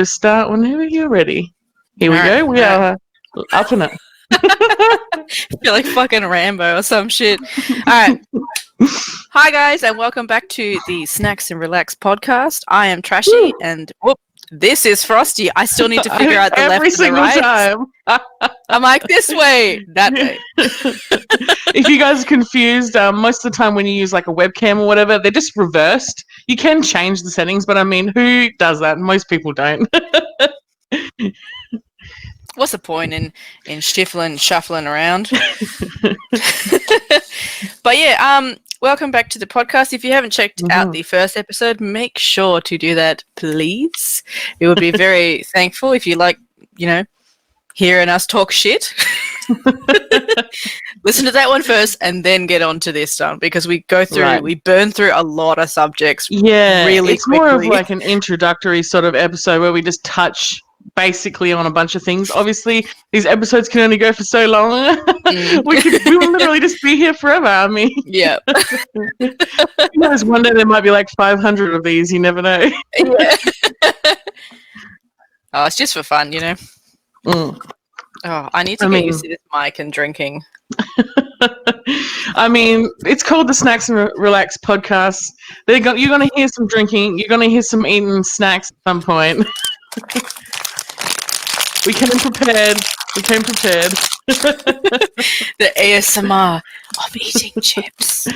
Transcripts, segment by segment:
to start whenever you're ready. Here we go. We are up and up. I feel like fucking Rambo or some shit. All right. Hi, guys, and welcome back to the Snacks and Relax podcast. I am Trashy, and this is Frosty. I still need to figure out the left and the right. Every single time. I'm like, this way, that way. If you guys are confused, most of the time when you use like a webcam or whatever, they're just reversed. You can change the settings, but I mean, who does that? Most people don't. What's the point in shuffling around? But yeah, welcome back to the podcast. If you haven't checked out the first episode, make sure to do that, please. We would be very thankful if you like, hearing us talk shit. Listen to that one first and then get on to this one, because we burn through a lot of subjects. Yeah, really it's quickly. more of like an introductory sort of episode where we just touch basically on a bunch of things. Obviously, these episodes can only go for so long. We will literally just be here forever. I mean, yeah. Who knows, one day there might be like 500 of these. You never know. Yeah. Oh, it's just for fun, Mm. Oh, I need to get used to this mic and drinking. I mean, it's called the Snacks and Relax podcast. You're going to hear some drinking. You're going to hear some eating snacks at some point. We came prepared. The ASMR of eating chips.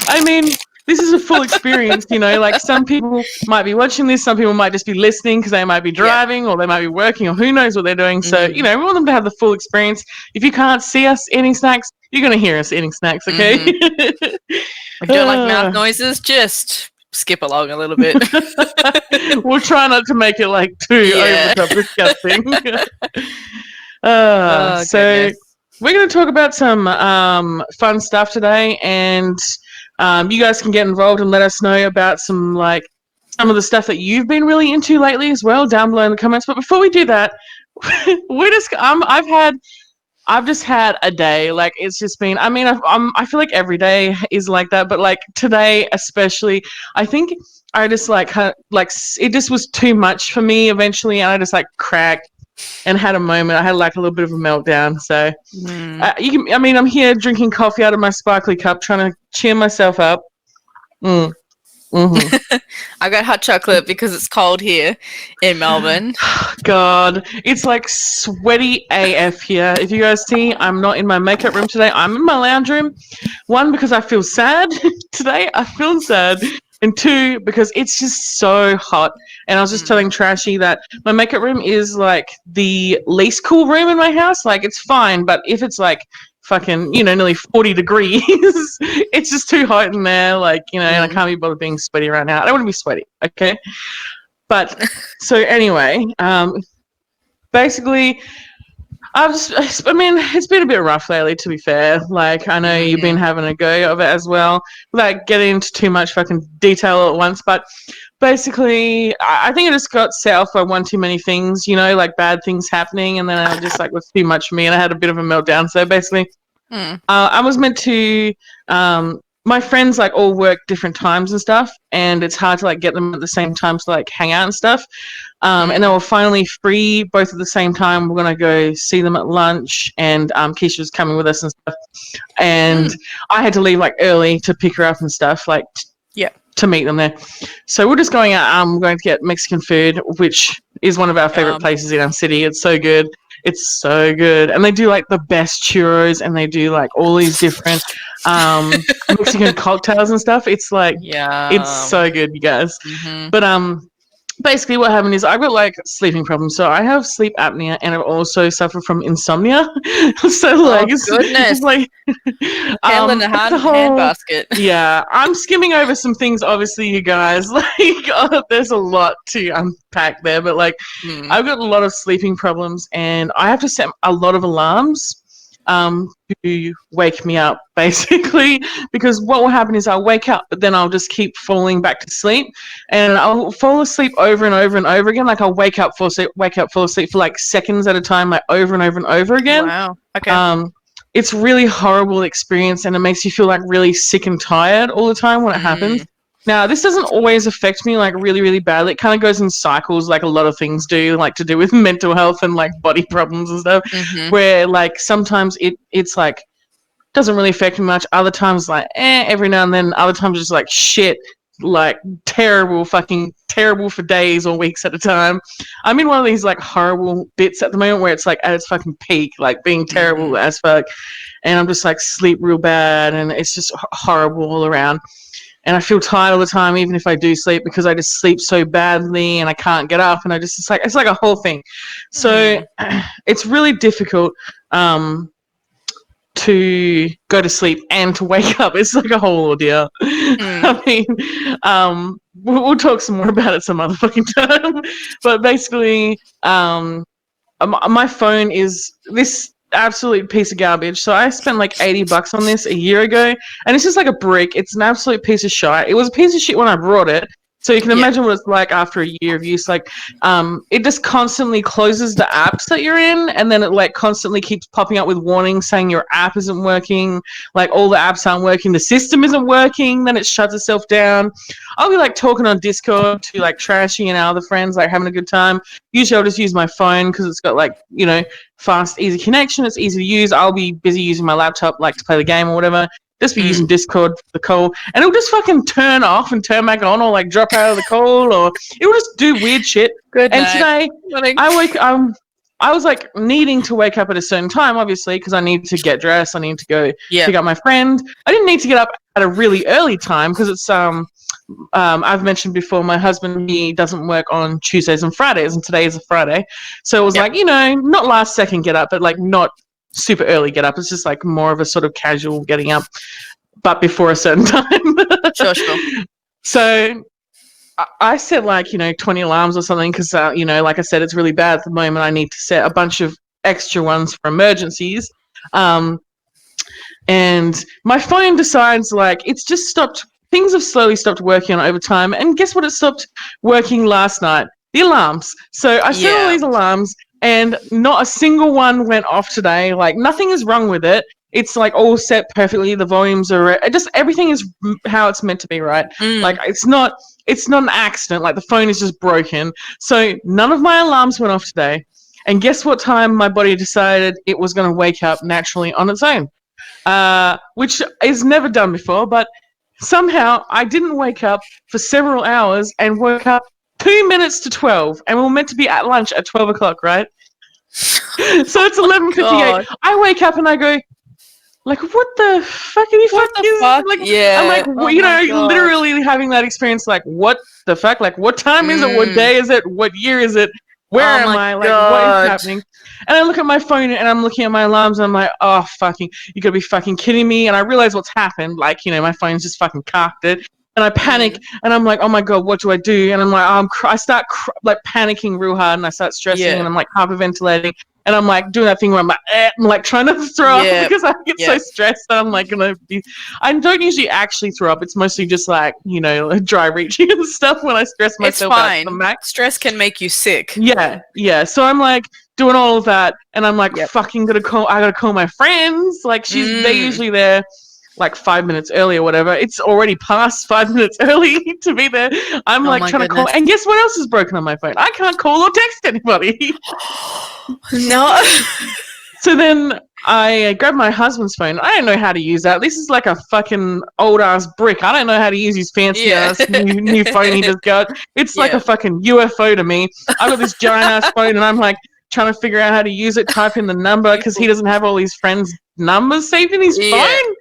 I mean, this is a full experience, like some people might be watching this, some people might just be listening because they might be driving or they might be working or who knows what they're doing. So, we want them to have the full experience. If you can't see us eating snacks, you're going to hear us eating snacks, okay? If you don't like mouth noises, just skip along a little bit. We'll try not to make it like too over the top disgusting. So we're going to talk about some fun stuff today, and you guys can get involved and let us know about some of the stuff that you've been really into lately as well down below in the comments. But before we do that, I've just had a day. Like, it's just been, I feel like every day is like that, but like today especially, I think I just it just was too much for me eventually, and I just cracked and had a moment. I had a little bit of a meltdown. So I'm here drinking coffee out of my sparkly cup, trying to cheer myself up. Mm-hmm. I got hot chocolate because it's cold here in Melbourne. God, it's sweaty AF here. If you guys see, I'm not in my makeup room today. I'm in my lounge room. One, because I feel sad today. I feel sad. And two, because it's just so hot. And I was just telling Trashy that my makeup room is the least cool room in my house. It's fine, but if it's fucking, nearly 40 degrees, it's just too hot in there, and I can't be bothered being sweaty right now. I don't want to be sweaty, okay? But, so anyway, basically, it's been a bit rough lately, to be fair. I know you've been having a go of it as well, without getting into too much fucking detail at once, but basically, I think I just got set off by one too many things, bad things happening, and then I just was too much for me, and I had a bit of a meltdown. So basically, I was meant to, my friends all work different times and stuff, and it's hard to get them at the same time to hang out and stuff. And they were finally free both at the same time. We're gonna go see them at lunch, and Keisha's coming with us and stuff. And I had to leave early to pick her up and stuff, to meet them there. So we're just going out. We're going to get Mexican food, which is one of our favorite places in our city. It's so good. It's so good. And they do the best churros, and they do all these different Mexican cocktails and stuff. It's it's so good, you guys. But basically what happened is I got sleeping problems. So I have sleep apnea, and I also suffer from insomnia. So goodness. Hell in a handbasket. Yeah, I'm skimming over some things, obviously, you guys. There's a lot to unpack there, but I've got a lot of sleeping problems, and I have to set a lot of alarms to wake me up, basically, because what will happen is I'll wake up, but then I'll just keep falling back to sleep, and I'll fall asleep over and over and over again. I'll wake up, fall asleep for seconds at a time, over and over and over again. Wow. Okay. It's really horrible experience, and it makes you feel really sick and tired all the time when it happens. Now, this doesn't always affect me like really, really badly. It kind of goes in cycles, like a lot of things do, like to do with mental health and like body problems and stuff. Mm-hmm. Where like sometimes it's like doesn't really affect me much. Other times like every now and then. Other times just like shit, like terrible, fucking terrible for days or weeks at a time. I'm in one of these like horrible bits at the moment where it's like at its fucking peak, like being terrible as fuck, and I'm just like sleep real bad, and it's just horrible all around. And I feel tired all the time, even if I do sleep, because I just sleep so badly and I can't get up, and I just it's like a whole thing. So it's really difficult to go to sleep and to wake up. It's like a whole ordeal. I mean, we'll talk some more about it some other fucking time. But basically, my phone is this absolute piece of garbage. So I spent like $80 on this a year ago, and it's just like a brick. It's an absolute piece of shit. It was a piece of shit when I brought it. So you can imagine what it's like after a year of use. Like, it just constantly closes the apps that you're in, and then it like constantly keeps popping up with warnings saying your app isn't working, like all the apps aren't working, the system isn't working. Then it shuts itself down. I'll be like talking on Discord to like Trashy and our other friends, like having a good time. Usually I'll just use my phone because it's got like, you know, fast, easy connection. It's easy to use. I'll be busy using my laptop, like to play the game or whatever. Just be using Discord for the call, and it'll just fucking turn off and turn back on, or like drop out of the call, or it'll just do weird shit. Good and night. Today, I was like needing to wake up at a certain time, obviously, because I need to get dressed. I need to go pick up my friend. I didn't need to get up at a really early time because it's I've mentioned before, my husband, he doesn't work on Tuesdays and Fridays, and today is a Friday, so it was like, you know, not last second get up, but like not super early get up. It's just like more of a sort of casual getting up, but before a certain time. Sure. So I set like, you know, 20 alarms or something because, you know, like I said, it's really bad at the moment. I need to set a bunch of extra ones for emergencies. And my phone decides like it's just stopped. Things have slowly stopped working over time. And guess what? It stopped working last night. The alarms. So I set all these alarms, and not a single one went off today. Like nothing is wrong with it. It's like all set perfectly. The volumes are just everything is how it's meant to be, right? Like it's not an accident. Like the phone is just broken. So none of my alarms went off today. And guess what time my body decided it was going to wake up naturally on its own, which is never done before. But somehow I didn't wake up for several hours and woke up 2 minutes to 12, and we were meant to be at lunch at 12 o'clock, right? So it's 11:58. I wake up and I go, like, what the fuck are you fucking? Like, I'm like, you know, literally having that experience. Like, what the fuck? Like, what time is it? What day is it? What year is it? Where am I? Like, what is happening? And I look at my phone and I'm looking at my alarms and I'm like, oh, fucking, you gotta be fucking kidding me. And I realize what's happened. Like, you know, my phone's just fucking cocked it. And I panic and I'm like, oh my God, what do I do? And I'm like, I start like panicking real hard, and I start stressing and I'm like hyperventilating. And I'm like doing that thing where I'm like trying to throw up because I get so stressed that I'm like gonna be. I don't usually actually throw up. It's mostly just like, you know, dry reaching and stuff when I stress myself out to the max. Stress can make you sick. Yeah. So I'm like doing all of that, and I'm like fucking I gotta call my friends. Like they're usually there like 5 minutes early or whatever. It's already past 5 minutes early to be there. I'm like trying to call, and guess what else is broken on my phone? I can't call or text anybody. No. So then I grabbed my husband's phone. I don't know how to use that. This is like a fucking old ass brick. I don't know how to use his fancy ass new phone he just got. It's like a fucking UFO to me. I got this giant ass phone, and I'm like trying to figure out how to use it, type in the number, because he doesn't have all his friends' numbers saved in his phone.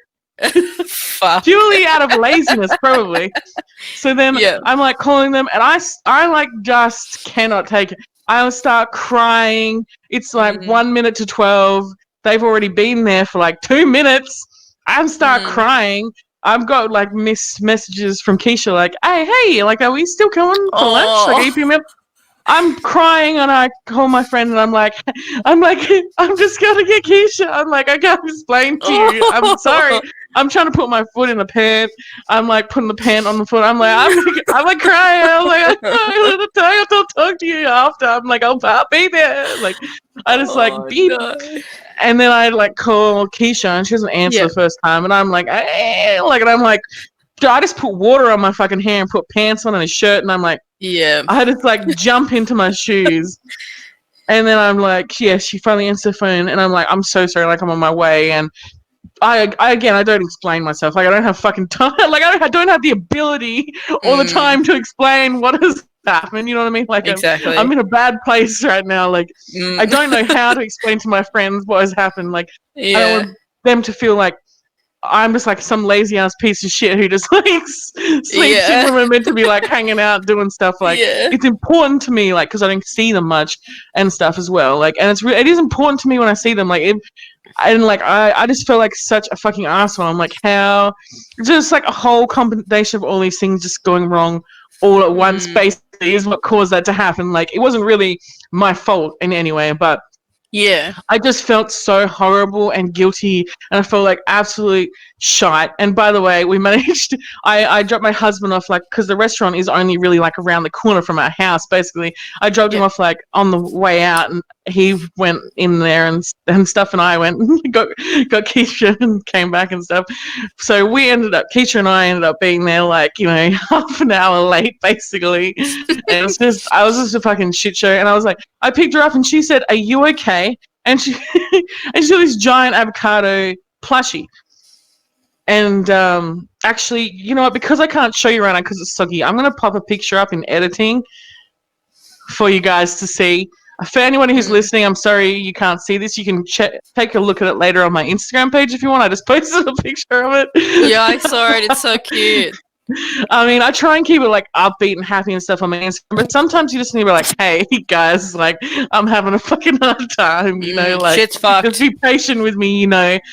Purely out of laziness, probably. So then I'm like calling them, and I like just cannot take it. I'll start crying. It's like 1 minute to 12. They've already been there for like 2 minutes. I start crying. I've got like messages from Keisha like, hey, like, are we still coming for lunch? Like, are you feeling? I'm crying, and I call my friend, and I'm like, I'm just gonna get Keisha. I'm like, I can't explain to you. I'm sorry. I'm trying to put my foot in the pant. I'm like putting the pant on the foot. I'm like crying. I'm like, I'll talk to you after. I'm like, I'll be there. Like, I just like beep. No. And then I like call Keisha, and she doesn't answer the first time. And I'm like, and I'm like I just put water on my fucking hair and put pants on and a shirt, and I'm like, Yeah. I had to like jump into my shoes. And then I'm like, yeah, she finally answered the phone, and I'm like, I'm so sorry, like I'm on my way. And I again, I don't explain myself. Like I don't have fucking time. Like I don't have the ability or the time to explain what has happened. You know what I mean? Like Exactly. I'm in a bad place right now. Like I don't know how to explain to my friends what has happened. Like I don't want them to feel like I'm just like some lazy ass piece of shit who just like sleeps in when we're meant to be like hanging out doing stuff. Like it's important to me, like because I don't see them much and stuff as well. Like and it is important to me when I see them. Like and like I just feel like such a fucking asshole. I'm like how just like a whole combination of all these things just going wrong all at once basically is what caused that to happen. Like it wasn't really my fault in any way, but yeah, I just felt so horrible and guilty, and I felt like absolute shite. And by the way, we managed. I dropped my husband off like because the restaurant is only really like around the corner from our house. Basically, I dropped him off like on the way out, and he went in there and stuff, and I went got Keisha and came back and stuff. So Keisha and I ended up being there like half an hour late basically, and I was just a fucking shit show. And I was like, I picked her up, and she said, "Are you okay?" And she and she got this giant avocado plushie. And actually, you know what? Because I can't show you right now because it's soggy, I'm gonna pop a picture up in editing for you guys to see. For anyone who's listening, I'm sorry you can't see this. You can take a look at it later on my Instagram page if you want. I just posted a picture of it. Yeah, I saw it. It's so cute. I mean, I try and keep it like upbeat and happy and stuff on my Instagram, but sometimes you just need to be like, hey, guys, like, I'm having a fucking hard time, like, shit's fucked. just be patient with me, Today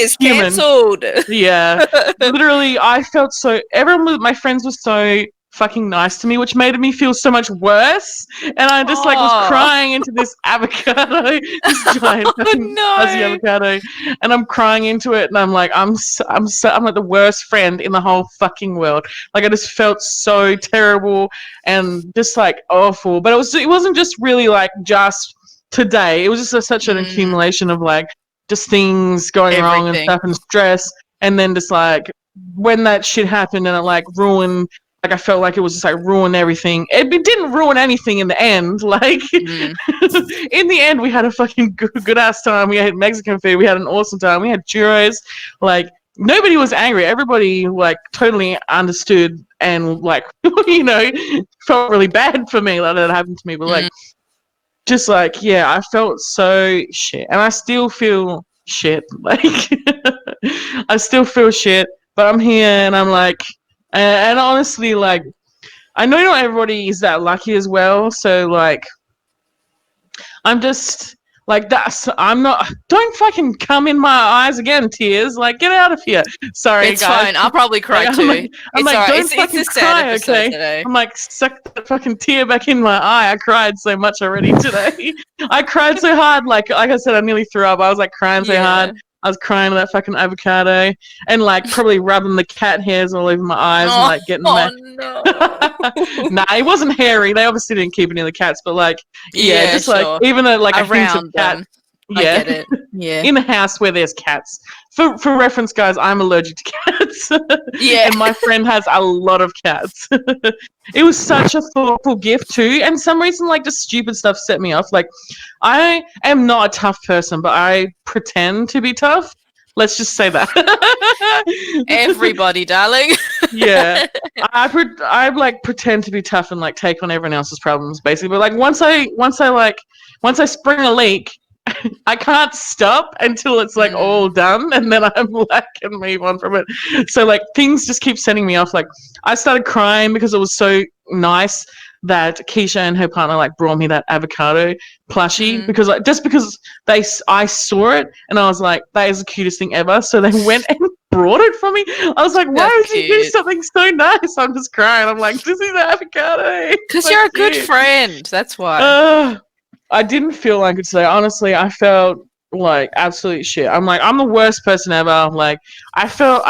is human. cancelled. Yeah. Literally, I felt my friends were so fucking nice to me, which made me feel so much worse. And I just like was crying into this avocado, this giant fucking fuzzy avocado, and I'm crying into it, and I'm like, I'm like the worst friend in the whole fucking world. Like I just felt so terrible and just like awful. But it wasn't just really like just today. It was just such an accumulation of like just things going wrong and stuff and stress, and then just like when that shit happened and it like ruined. Like I felt like it was just like ruin everything. It didn't ruin anything in the end. Like in the end, we had a fucking good ass time. We had Mexican food. We had an awesome time. We had churros. Like nobody was angry. Everybody like totally understood and like felt really bad for me that happened to me. But like just like I felt so shit, and I still feel shit. Like I still feel shit, but I'm here and I'm like. And honestly, like, I know not everybody is that lucky as well. So, like, I'm just like don't fucking come in my eyes again, tears. Like, get out of here. Sorry, it's guys. Fine. I'll probably cry too. I'm like, don't fucking it's a cry, okay? today. I'm like, suck that fucking tear back in my eye. I cried so much already today. I cried so hard. Like I said, I nearly threw up. I was like crying so hard. I was crying to that fucking avocado and like probably rubbing the cat hairs all over my eyes and like getting no. Nah, it wasn't hairy. They obviously didn't keep any of the cats, but like just like even though like a hint of cat. I get it. Yeah. In the house where there's cats. For reference, guys, I'm allergic to cats. And my friend has a lot of cats. It was such a thoughtful gift too. And some reason, like, just stupid stuff set me off. Like, I am not a tough person, but I pretend to be tough. Let's just say that. Everybody, darling. Yeah. I like pretend to be tough and like take on everyone else's problems, basically. But like once I spring a leak, I can't stop until it's like all done, and then I'm like can move on from it. So like things just keep setting me off. Like I started crying because it was so nice that Keisha and her partner like brought me that avocado plushie because like just because I saw it and I was like, that is the cutest thing ever. So they went and brought it for me. I was like, why would you do something so nice? I'm just crying. I'm like, this is avocado. Because you're a good friend. That's why. I didn't feel like it today. Honestly, I felt like absolute shit. I'm like, I'm the worst person ever. Like, I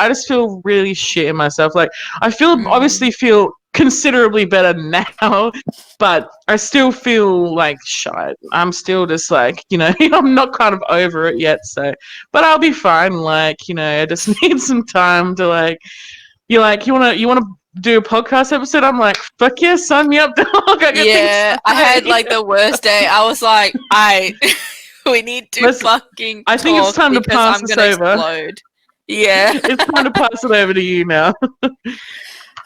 just feel really shit in myself. Like, I obviously feel considerably better now, but I still feel like shit. I'm still just like, I'm not kind of over it yet. So, but I'll be fine. Like, I just need some time to like, Yeah. you wanna do a podcast episode? I'm like, fuck yeah, sign me up, dog. I got things Yeah, to I had say. like the worst day. I was like, we need to Let's. fucking I think it's talk time to because pass I'm this gonna over. explode. Yeah. It's time to pass it over to you now.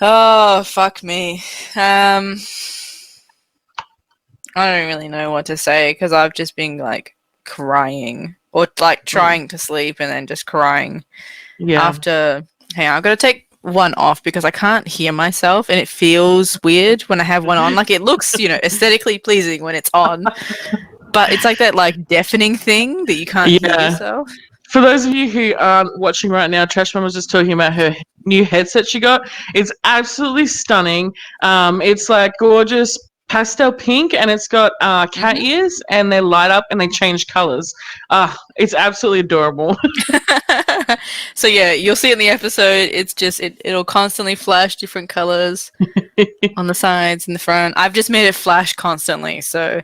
Oh, fuck me. I don't really know what to say because I've just been like crying or like trying to sleep and then just crying Yeah. after. Hang on, I've got to take one off because I can't hear myself and it feels weird when I have one on. Like it looks, aesthetically pleasing when it's on, but it's like that like deafening thing that you can't hear Yeah. yourself. For those of you who aren't watching right now, Trash Mama was just talking about her new headset she got. It's absolutely stunning. It's like gorgeous pastel pink, and it's got cat ears, and they light up and they change colors. It's absolutely adorable. So yeah, you'll see in the episode. It's just it'll constantly flash different colors on the sides and the front. I've just made it flash constantly, so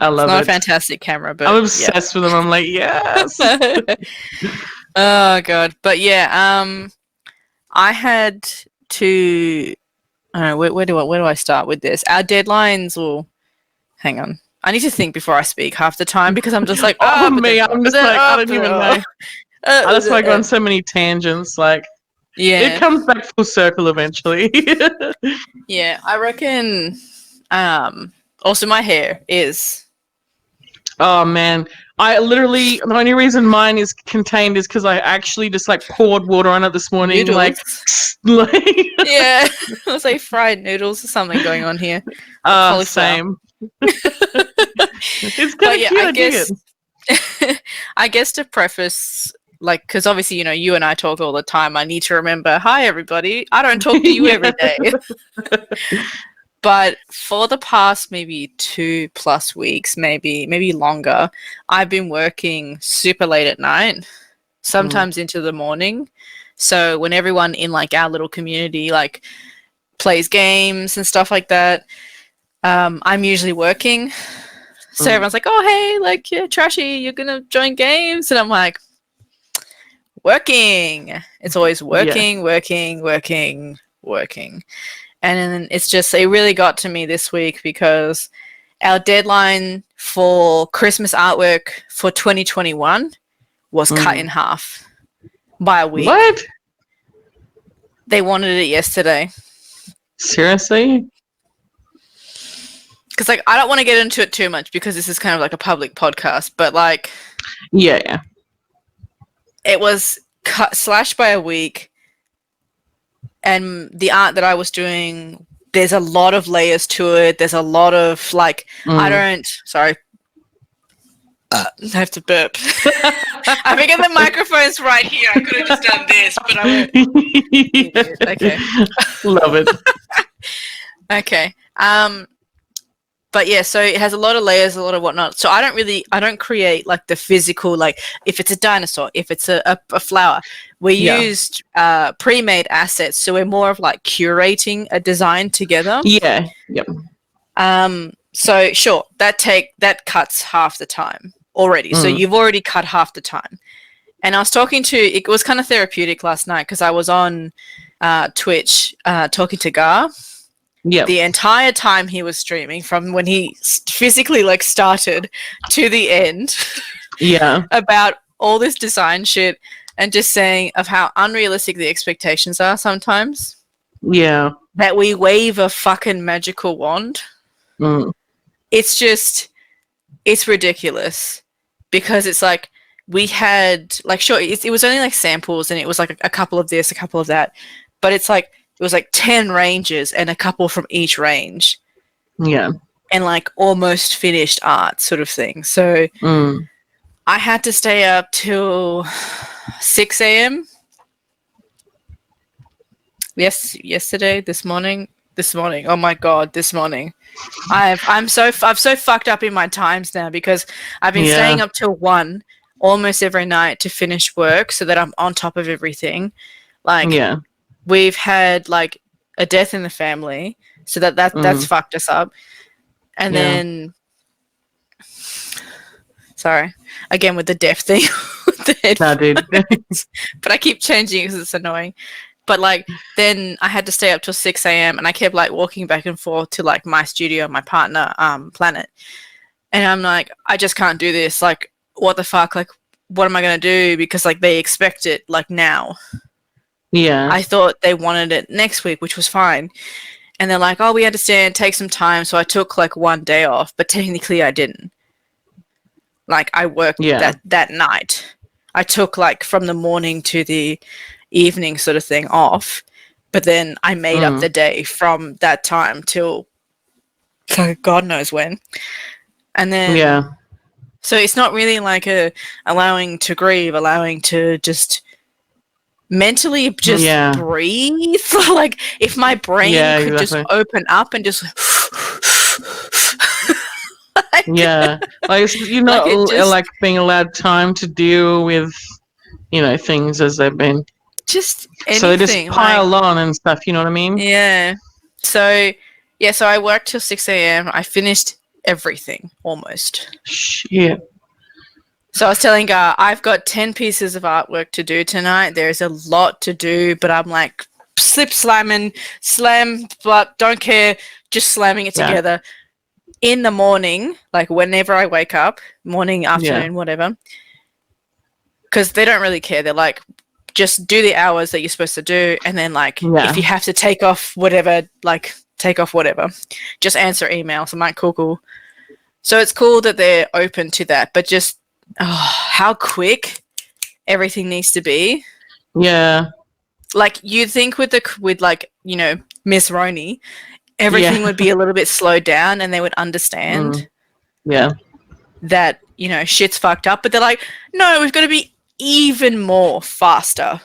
I it's love not a it. fantastic camera, but I'm obsessed with them. I'm like, yes. Oh god, but yeah, I had to. I don't know where do I start with this? Our deadlines will. Hang on. I need to think before I speak half the time because I'm just like, Oh, but then me, what? I'm But just then, like, I don't but even then, know. That's why I go on so many tangents. Like, it yeah, comes back full circle eventually. yeah. I reckon. Also, my hair is. Oh man, I literally the only reason mine is contained is because I actually just like poured water on it this morning, like, Noodles. like Yeah, it was like fried noodles or something going on here. Or cauliflower. same. It's kind But of yeah, cute. I I dig it. guess. I guess to preface, like, because obviously, you and I talk all the time. I need to remember, hi everybody. I don't talk to you every day. But for the past maybe 2+ weeks, maybe longer, I've been working super late at night, sometimes into the morning. So when everyone in like our little community like plays games and stuff like that, I'm usually working. So everyone's like, "Oh hey, like yeah, Trashy, you're gonna join games," and I'm like, working. It's always working, working, working, working. And then it really got to me this week because our deadline for Christmas artwork for 2021 was cut in half by a week. What? They wanted it yesterday. Seriously? Because like I don't want to get into it too much because this is kind of like a public podcast, but like Yeah. it was slashed by a week. And the art that I was doing, there's a lot of layers to it. There's a lot of like, sorry. I have to burp. I figured the microphone's right here. I could have just done this, but I won't. Okay. Love it. Okay. But yeah, so it has a lot of layers, a lot of whatnot. So I don't create like the physical, like if it's a dinosaur, if it's a flower. We used pre-made assets, so we're more of like curating a design together. Yeah. Yep. So sure, that cuts half the time already. So you've already cut half the time. And I was it was kind of therapeutic last night because I was on Twitch talking to Gar. Yeah. The entire time he was streaming, from when he physically like started to the end, Yeah. about all this design shit and just saying of how unrealistic the expectations are sometimes. Yeah. That we wave a fucking magical wand. It's ridiculous because it's like we had like sure it was only like samples and it was like a couple of this, a couple of that, but it's like. It was like 10 ranges and a couple from each range. Yeah. And like almost finished art sort of thing. So I had to stay up till 6 a.m. This morning. Oh my God, this morning. I'm so fucked up in my times now because I've been staying up till 1 almost every night to finish work so that I'm on top of everything. Like, we've had like a death in the family, so that's fucked us up. And then, sorry, again with the deaf thing, with the headphones. Nah, dude. But I keep changing because it's annoying. But like then I had to stay up till 6 a.m. and I kept like walking back and forth to like my studio, my partner, Planet. And I'm like, I just can't do this. Like, what the fuck? Like, what am I gonna do? Because like they expect it like now. Yeah. I thought they wanted it next week, which was fine. And they're like, oh, we understand, take some time. So I took like one day off, but technically I didn't. Like I worked that night. I took like from the morning to the evening sort of thing off. But then I made up the day from that time till God knows when. And then so it's not really like a allowing to grieve, allowing to just mentally just breathe. Like if my brain could just open up and just like, like you're not like being allowed time to deal with things as they've been just anything. So they just pile on and stuff, you know what I mean? Yeah. So I worked till 6 a.m. I finished everything almost. Shit. So I was telling her, I've got 10 pieces of artwork to do tonight. There's a lot to do, but I'm like slam, but don't care, just slamming it together. In the morning, like whenever I wake up, morning, afternoon, whatever, because they don't really care. They're like, just do the hours that you're supposed to do, and then like if you have to take off whatever, like take off whatever. Just answer emails. I'm like, cool. So it's cool that they're open to that, but just how quick everything needs to be. Yeah. Like you'd think with like, Miss Roney, everything would be a little bit slowed down and they would understand that, shit's fucked up. But they're like, no, we've got to be even more faster.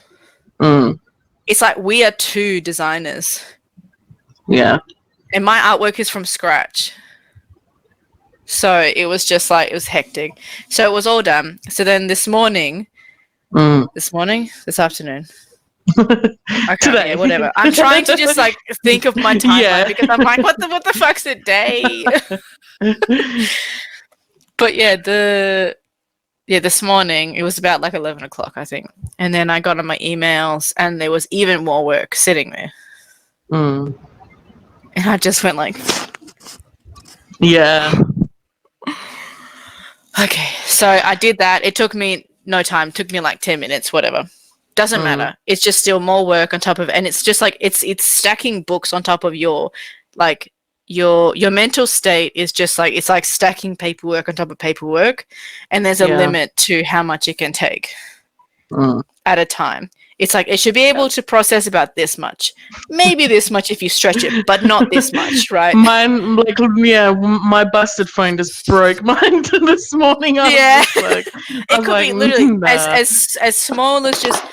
It's like we are two designers. Yeah. And my artwork is from scratch. So it was just like, it was hectic. So it was all done. So then this afternoon? Okay, today. Yeah, whatever. I'm trying to just like think of my timeline because I'm like, what the fuck's a day? But this morning it was about like 11 o'clock, I think. And then I got on my emails and there was even more work sitting there. And I just went like, yeah. Okay, so I did that. It took me no time. It took me like 10 minutes, whatever. Doesn't matter. It's just still more work on top of it. And it's just like, it's stacking books on top of your mental state is just like, it's like stacking paperwork on top of paperwork. And there's a limit to how much it can take at a time. It's like, it should be able to process about this much. Maybe this much if you stretch it, but not this much, right? Mine, my busted phone just broke mine this morning. It could be literally as small as just,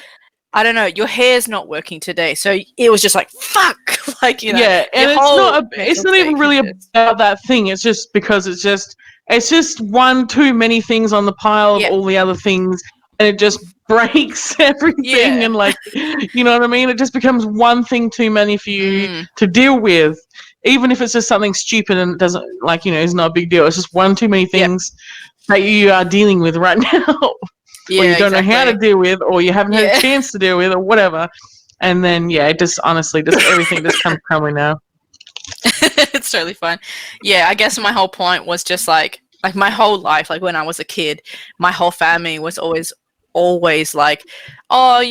I don't know, your hair's not working today. So it was just like, fuck. Like, Yeah, and it's not even really about that thing. It's just because it's just one too many things on the pile of all the other things. And it just breaks everything and like, you know what I mean? It just becomes one thing too many for you to deal with. Even if it's just something stupid and it doesn't, like, it's not a big deal. It's just one too many things that you are dealing with right now. Or you don't know how to deal with, or you haven't had a chance to deal with, or whatever. And then, it just honestly, everything just comes crumbling now. It's totally fine. Yeah, I guess my whole point was just like my whole life, like when I was a kid, my whole family was always like, oh,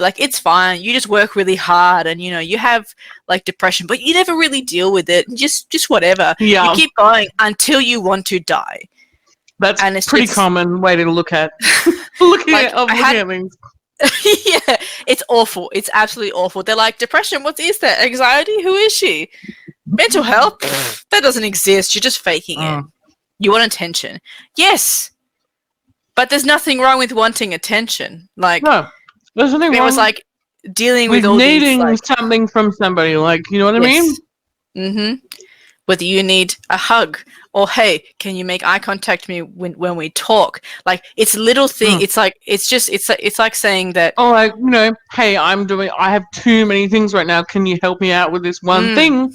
like it's fine, you just work really hard and you have like depression, but you never really deal with it, just whatever. You keep going until you want to die. That's and it's pretty common way to look at looking at things. Yeah, it's awful. It's absolutely awful. They're like, depression, what is that? Anxiety, who is she? Mental health, that doesn't exist, you're just faking it. You want attention. Yes, but there's nothing wrong with wanting attention. Like, no, there's nothing wrong. It was like dealing with all needing these, something from somebody. Like, you know what I mean? Mm-hmm. Whether you need a hug or, hey, can you make eye contact with me when we talk? Like, it's little thing. It's like it's like saying that. Oh, like, hey, I have too many things right now. Can you help me out with this one thing?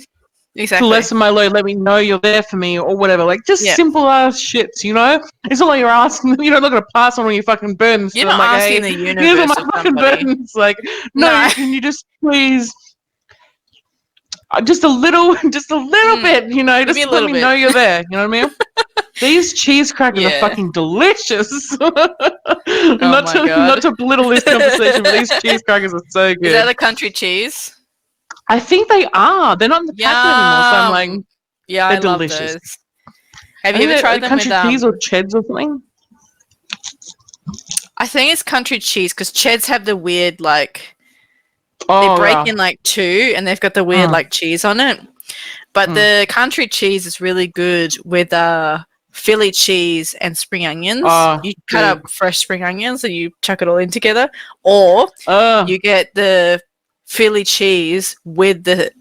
exactly. lessen my load, let me know you're there for me or whatever. Like, just Yeah. simple ass shits, you know? It's not like you're asking, you're not going to pass on all your fucking burdens You're to them. not Like, asking hey, the here's all universe my or fucking somebody. burdens. Like, No. can you just please, just a little bit, you know? Give me Just a let little me bit. know you're there. You know what I mean? These cheese crackers are Yeah. fucking delicious. Oh not my to God. belittle this conversation, but these cheese crackers are so Is good. that a country cheese? I think they are. They're not in the packet anymore, so I'm like, Yum. Yeah, they're I love delicious. those. Have I you think ever they're tried them with country cheese or cheds or something. I think it's country cheese because cheds have the weird like they Oh, break yeah. in like two and they've got the weird like cheese on it. But the country cheese is really good with Philly cheese and spring onions. You cut up fresh spring onions and you chuck it all in together, or you get the Philly cheese with the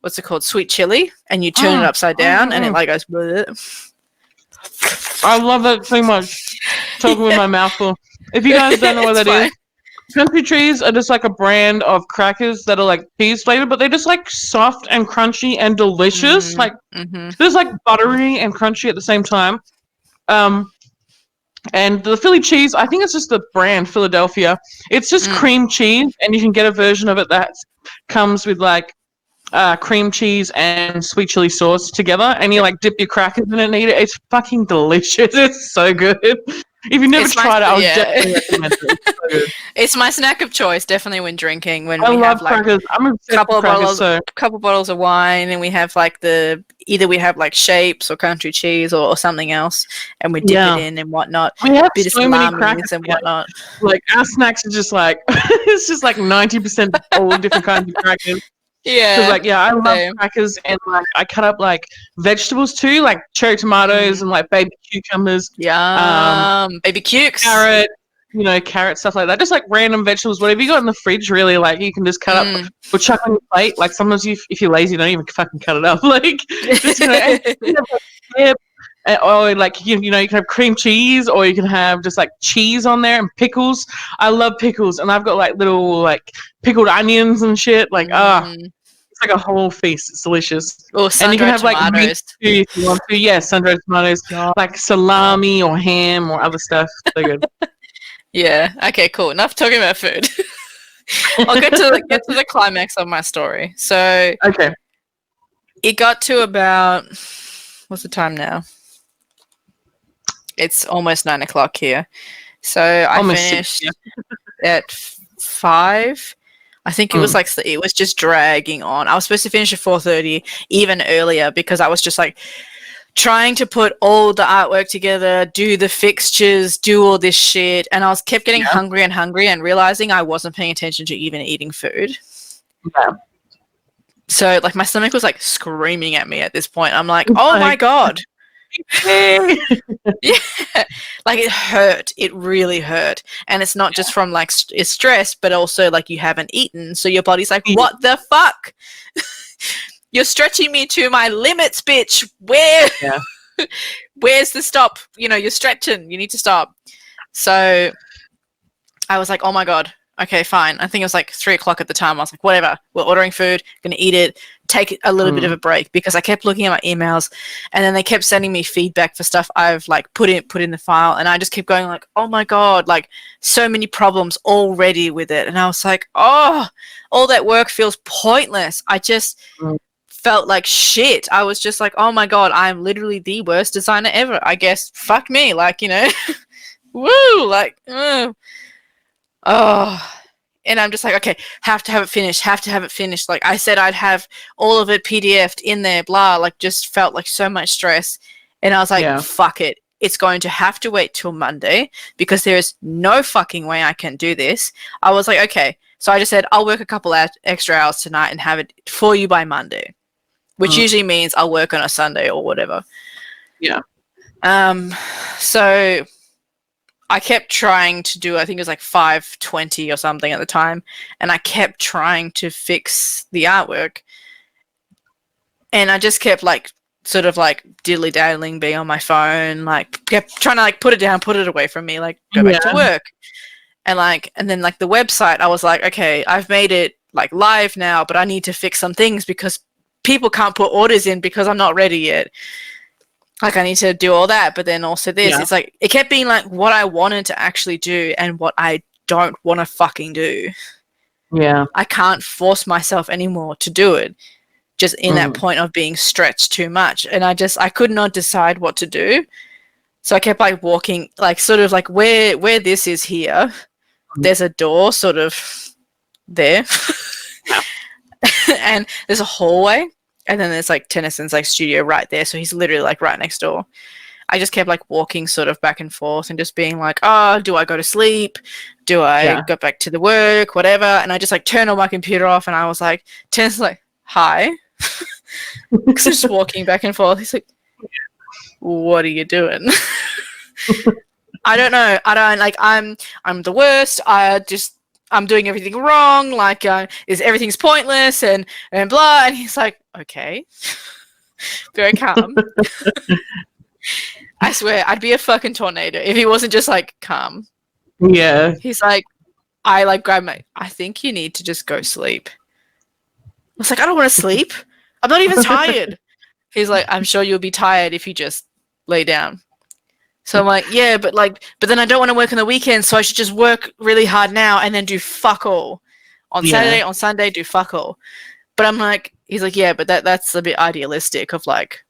what's it called, sweet chili, and you turn it upside down and it like goes. Bleh. I love that so much. Talking with my mouth full. If you guys don't know what that is, country cheese are just like a brand of crackers that are like cheese flavored, but they're just like soft and crunchy and delicious. Like there's like buttery and crunchy at the same time. And the Philly cheese, I think it's just the brand Philadelphia. It's just cream cheese, and you can get a version of it that comes with like cream cheese and sweet chili sauce together, and you like dip your crackers in it and eat it. It's fucking delicious. It's so good. If you've never tried it, I would definitely recommend it. It's so good. It's my snack of choice, definitely when drinking. When I we love have like crackers. I'm obsessed with crackers. couple bottles of wine, and we have like either we have like shapes or country cheese or something else, and we dip it in and whatnot. We have bit so of many salamis crackers and whatnot. Like our snacks are just like it's just like 90% all different kinds of crackers. Yeah. Like I love crackers, and like I cut up like vegetables too, like cherry tomatoes and like baby cucumbers. Yum. Baby cukes. Carrot, carrot, stuff like that. Just like random vegetables, whatever you got in the fridge, really, like you can just cut up or chuck on your plate. Like sometimes if you're lazy, don't even fucking cut it up. Like just or like you can have cream cheese, or you can have just like cheese on there and pickles. I love pickles, and I've got like little like pickled onions and shit. Like it's like a whole feast. It's delicious. Or and you can have tomatoes. like meat too if you want to. Yeah, sun-dried tomatoes, like salami or ham or other stuff. So good. Yeah. Okay. Cool. Enough talking about food. I'll get to the climax of my story. So okay, it got to about what's the time now? It's almost 9 o'clock here. So I finished at 5. I think it was like it was just dragging on. I was supposed to finish at 4:30, even earlier, because I was just like trying to put all the artwork together, do the fixtures, do all this shit, and I was kept getting hungry and realizing I wasn't paying attention to even eating food. Yeah. So like my stomach was like screaming at me at this point. I'm like, oh my God. Yeah, like it hurt. It really hurt, and it's not just from like it's stress, but also like you haven't eaten, so your body's like, what the fuck? You're stretching me to my limits, bitch. Where's the stop? You're stretching. You need to stop. So I was like, oh my God. Okay, fine. I think it was like 3 o'clock at the time. I was like, whatever. We're ordering food. Gonna eat it. Take a little bit of a break, because I kept looking at my emails, and then they kept sending me feedback for stuff I've like put in the file, and I just kept going like, oh my God, like so many problems already with it, and I was like, oh, all that work feels pointless. I just felt like shit. I was just like, oh my God, I'm literally the worst designer ever. I guess fuck me, like woo, like. Oh, and I'm just like, okay, have to have it finished. Like I said, I'd have all of it PDF'd in there, blah, like just felt like so much stress. And I was like, fuck it. It's going to have to wait till Monday, because there is no fucking way I can do this. I was like, okay. So I just said, I'll work a couple extra hours tonight and have it for you by Monday, which usually means I'll work on a Sunday or whatever. Yeah. So I kept trying to do, I think it was like 5:20 or something at the time, and I kept trying to fix the artwork, and I just kept like sort of like diddly-daddling, being on my phone, like kept trying to like put it down, put it away from me, like go back to work. And then like the website, I was like, okay, I've made it like live now, but I need to fix some things because people can't put orders in because I'm not ready yet. Like I need to do all that, but then also this. Yeah. It's like it kept being like what I wanted to actually do and what I don't want to fucking do. Yeah. I can't force myself anymore to do it. Just in that point of being stretched too much, and I could not decide what to do. So I kept like walking, like sort of like where this is here. There's a door sort of there, and there's a hallway, and then there's like Tennyson's like studio right there. So he's literally like right next door. I just kept like walking sort of back and forth and just being like, oh, do I go to sleep? Do I go back to the work? Whatever. And I just like turned all my computer off, and I was like, Tennyson's like, hi. Because I'm just walking back and forth. He's like, what are you doing? I don't know. I don't like. I'm the worst. I'm doing everything wrong. Like, everything's pointless and blah. And he's like, okay, very calm. I swear, I'd be a fucking tornado if he wasn't just like calm. Yeah. He's like, I like grabbed my. I think you need to just go sleep. I was like, I don't want to sleep. I'm not even tired. He's like, I'm sure you'll be tired if you just lay down. So I'm like, yeah, but then I don't want to work on the weekend, so I should just work really hard now and then do fuck all. On Saturday, on Sunday, do fuck all. But I'm like, he's like, yeah, but that's a bit idealistic of like,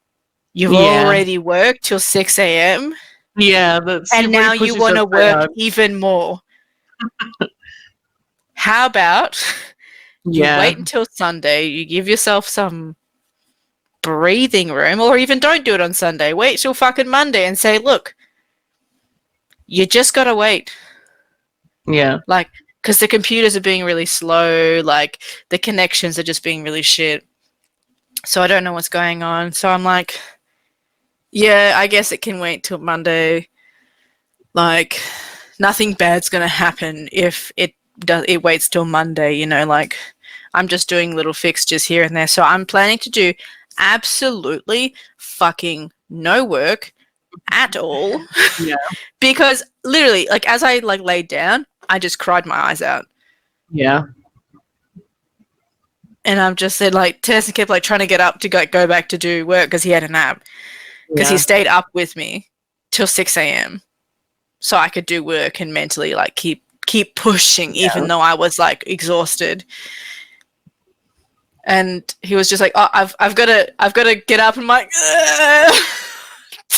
you've already worked till 6 a.m. Yeah. And now you want to work even more. How about you wait until Sunday, you give yourself some breathing room, or even don't do it on Sunday. Wait till fucking Monday and say, look, you just gotta wait. Yeah. Like, because the computers are being really slow, like the connections are just being really shit. So I don't know what's going on. So I'm like, yeah, I guess it can wait till Monday. Like, nothing bad's gonna happen if it waits till Monday, you know, like I'm just doing little fixtures here and there. So I'm planning to do absolutely fucking no work at all. Yeah. Because literally, like as I like laid down, I just cried my eyes out. Yeah. And I'm just said like Tennyson kept like trying to get up to go back to do work because he had a nap. Because he stayed up with me till 6 a.m. so I could do work and mentally like keep pushing even though I was like exhausted. And he was just like, oh, I've got to get up. And I'm like,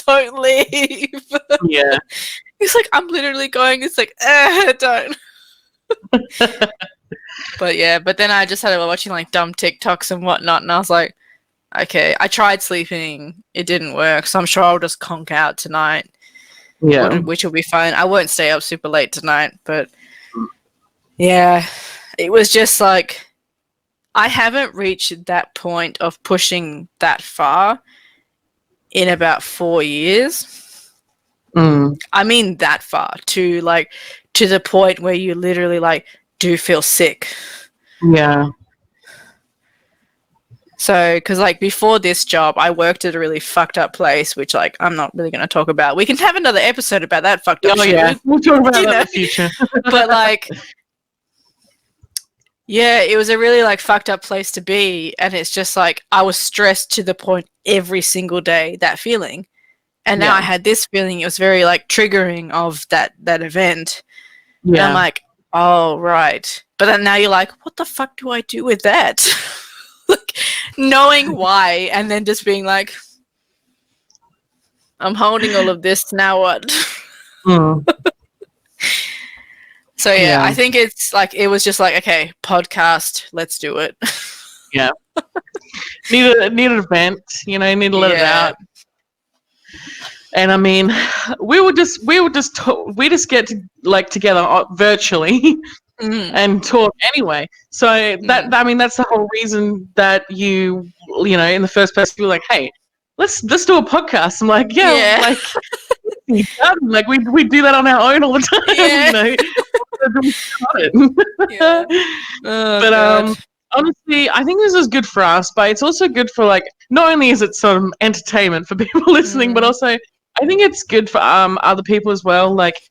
don't leave. Yeah. He's like, I'm literally going. It's like, don't. But then I just started watching like dumb TikToks and whatnot, and I was like, okay, I tried sleeping, it didn't work, so I'm sure I'll just conk out tonight. Yeah. Which will be fine. I won't stay up super late tonight, but yeah, it was just like, I haven't reached that point of pushing that far in about 4 years. I mean that far to the point where you literally like do feel sick. Yeah. So, because like before this job, I worked at a really fucked up place, which like I'm not really going to talk about. We can have another episode about that fucked up shit. Yeah, we'll talk about that in the future. But like, yeah, it was a really like fucked up place to be, and it's just like I was stressed to the point every single day, that feeling. And now I had this feeling. It was very like triggering of that event. Yeah. And I'm like, oh right. But then now you're like, what the fuck do I do with that? Like knowing why, and then just being like, I'm holding all of this, now what? So yeah, I think it's like, it was just like, okay, podcast, let's do it. Yeah. Need an event, you know, need to let it out. And I mean, we just get to, like together virtually and talk anyway. So that I mean, that's the whole reason that you know, in the first place, you were like, hey, let's do a podcast. I'm like, like we do that on our own all the time, you know. But honestly, I think this is good for us, but it's also good for like, not only is it sort of entertainment for people listening, but also I think it's good for other people as well, like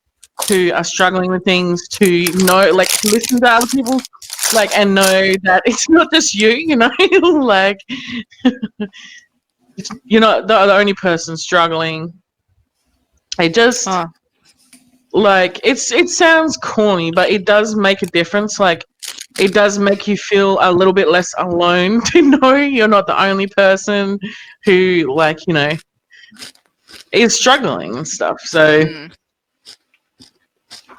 who are struggling with things, to know, like to listen to other people's like, and know that it's not just you, you know, like you're not the only person struggling. It just Oh. like it sounds corny, but it does make a difference. Like it does make you feel a little bit less alone to know you're not the only person who, like, you know, is struggling and stuff. So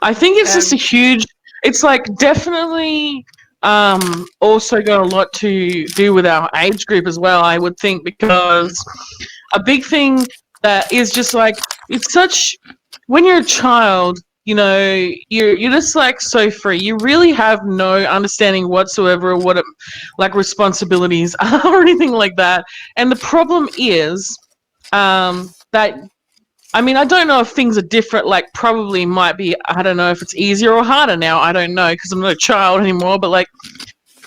I think it's just a huge. It's like definitely also got a lot to do with our age group as well. I would think, because a big thing that is just like, it's such, when you're a child, you know, you're just like so free. You really have no understanding whatsoever of what it, like, responsibilities are or anything like that. And the problem is that, I mean, I don't know if things are different. Like, probably might be. I don't know if it's easier or harder now. I don't know, because I'm not a child anymore. But like,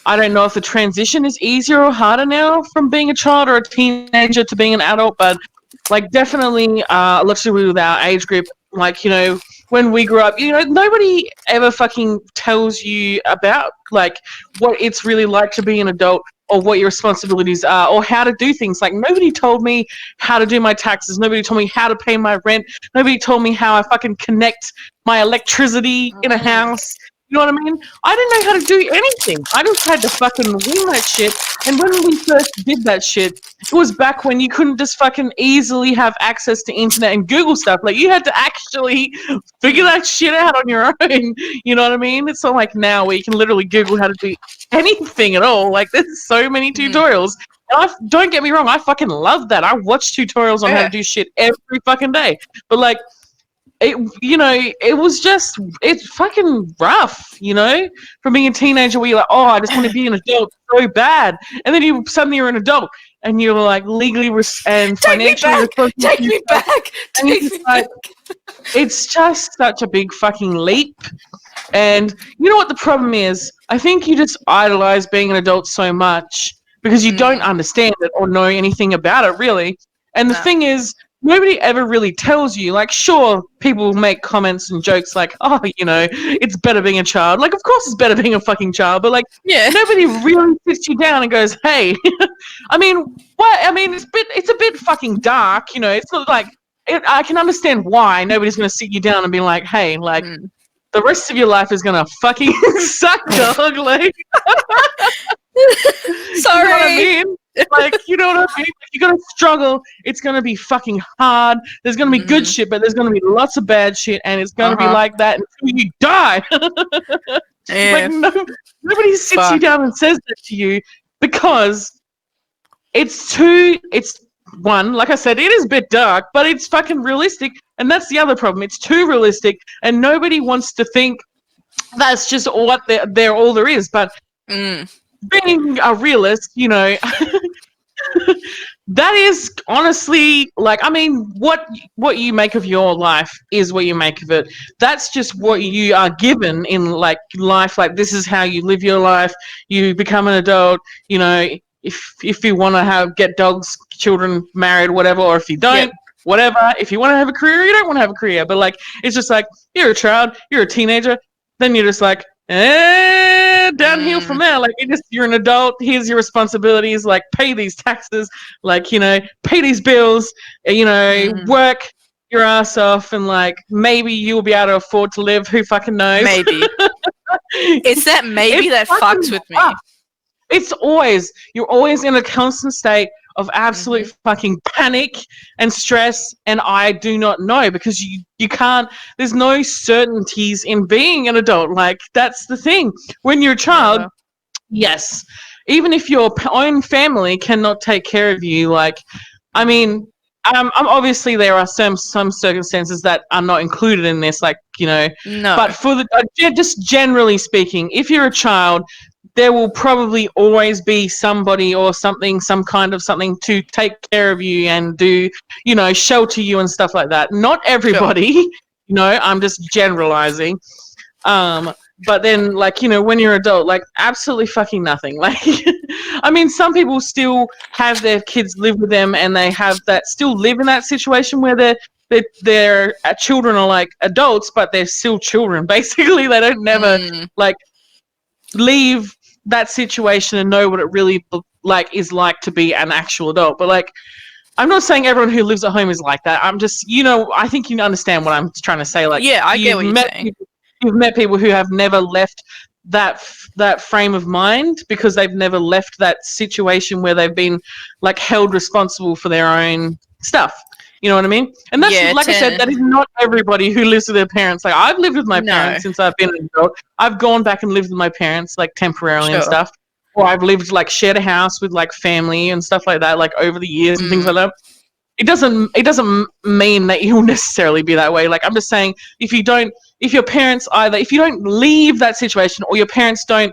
I don't know if the transition is easier or harder now from being a child or a teenager to being an adult. But like, definitely, let's do with our age group. Like, you know, when we grew up, you know, nobody ever fucking tells you about like what it's really like to be an adult, or what your responsibilities are, or how to do things. Like, nobody told me how to do my taxes. Nobody told me how to pay my rent. Nobody told me how I fucking connect my electricity in a house. You know what I mean? I didn't know how to do anything. I just had to fucking wing that shit. And when we first did that shit, it was back when you couldn't just fucking easily have access to internet and Google stuff. Like, you had to actually figure that shit out on your own. You know what I mean? It's not like now where you can literally Google how to do anything at all. Like, there's so many tutorials. And don't get me wrong, I fucking love that. I watch tutorials on how to do shit every fucking day. But like, it, you know, it was just, it's fucking rough, you know, from being a teenager where you're like, oh, I just want to be an adult so bad. And then suddenly you're an adult and you're like legally and financially responsible. Take me back. Take me back. It's just such a big fucking leap. And you know what the problem is? I think you just idolize being an adult so much because you don't understand it or know anything about it, really. And the thing is, nobody ever really tells you. Like, sure, people make comments and jokes like, oh, you know, it's better being a child. Like, of course it's better being a fucking child. But, like, nobody really sits you down and goes, hey, I mean, what? I mean, it's a bit fucking dark, you know. It's not like, I can understand why nobody's going to sit you down and be like, hey, like, the rest of your life is gonna fucking suck, dog. Like, sorry. You know what I mean? Like, you know what I mean? Like, you're gonna struggle. It's gonna be fucking hard. There's gonna be good shit, but there's gonna be lots of bad shit, and it's gonna be like that until you die. Like, nobody sits you down and says that to you, because it's one, like I said, it is a bit dark, but it's fucking realistic. And that's the other problem. It's too realistic, and nobody wants to think that's just what they're all there is. But being a realist, you know, that is honestly, like, I mean, what you make of your life is what you make of it. That's just what you are given in, like, life. Like, this is how you live your life. You become an adult, you know. If you want to get dogs, children, married, whatever, or if you don't, whatever. If you want to have a career, you don't want to have a career. But, like, it's just like, you're a child, you're a teenager, then you're just like, downhill from there. Like, you're an adult. Here's your responsibilities. Like, pay these taxes. Like, you know, pay these bills. You know, work your ass off, and like, maybe you'll be able to afford to live. Who fucking knows? Maybe. It's that maybe that fucks with me. You're always in a constant state of absolute fucking panic and stress, and I do not know, because you can't, there's no certainties in being an adult. Like, that's the thing. When you're a child, yes, even if your own family cannot take care of you, like, I mean, I'm obviously there are some circumstances that are not included in this, like, you know, but for just generally speaking, if you're a child, there will probably always be somebody or something, some kind of something to take care of you and do, you know, shelter you and stuff like that. Not everybody, you know, I'm just generalizing. But then, like, you know, when you're an adult, like, absolutely fucking nothing. Like, I mean, some people still have their kids live with them, and they still live in that situation where their children are like adults, but they're still children. Basically, they don't never like. leave that situation and know what it really is like to be an actual adult. But like, I'm not saying everyone who lives at home is like that. I'm just, I think you understand what I'm trying to say. Like, Yeah, I get what you're saying. You've met people who have never left that frame of mind because they've never left that situation where they've been like held responsible for their own stuff. You know what I mean? And that's, Yeah, like I said, that is not everybody who lives with their parents. Like, I've lived with my No. parents since I've been an adult. I've gone back and lived with my parents, like, temporarily and Sure. stuff. Or I've lived, like, shared a house with, like, family and stuff like that, like, over the years and things like that. It doesn't mean that you'll necessarily be that way. Like, I'm just saying, if you don't leave that situation, or your parents don't,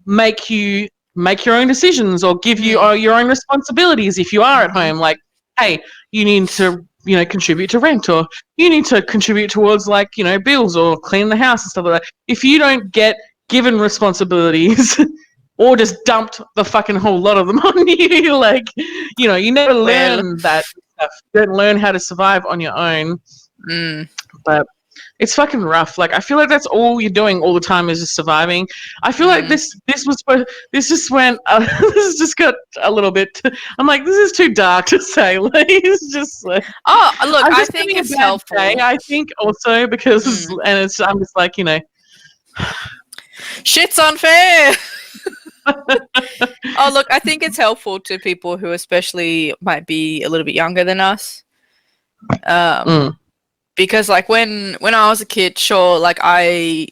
make you make your own decisions or give you your own responsibilities if you are at home, like, hey, you need to, contribute to rent, or you need to contribute towards, like, bills or clean the house and stuff like that. If you don't get given responsibilities or just dumped the fucking whole lot of them on you, like, you never learn that stuff. You don't learn how to survive on your own. But it's fucking rough. Like, I feel like that's all you're doing all the time is just surviving. I feel like this just went, this just got a little bit, I'm like, this is too dark to say. Like, it's just like, oh, look, I think it's helpful. Day, I think also because, I'm just like, shit's unfair. Oh, look, I think it's helpful to people who especially might be a little bit younger than us. Because, like, when I was a kid, sure, like, I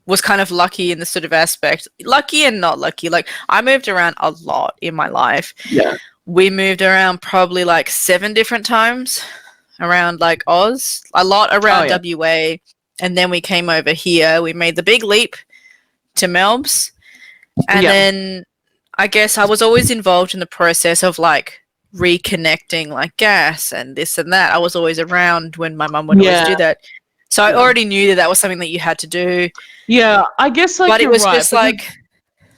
was kind of lucky in the sort of aspect. Lucky and not lucky. Like, I moved around a lot in my life. Yeah. We moved around probably, like, 7 different times around, like, Oz. A lot around WA. And then we came over here. We made the big leap to Melbs. And then I guess I was always involved in the process of, like, reconnecting, like, gas and this and that. I was always around when my mum would always do that. So I already knew that was something that you had to do. Yeah, I guess, like, but you're it was right, just like,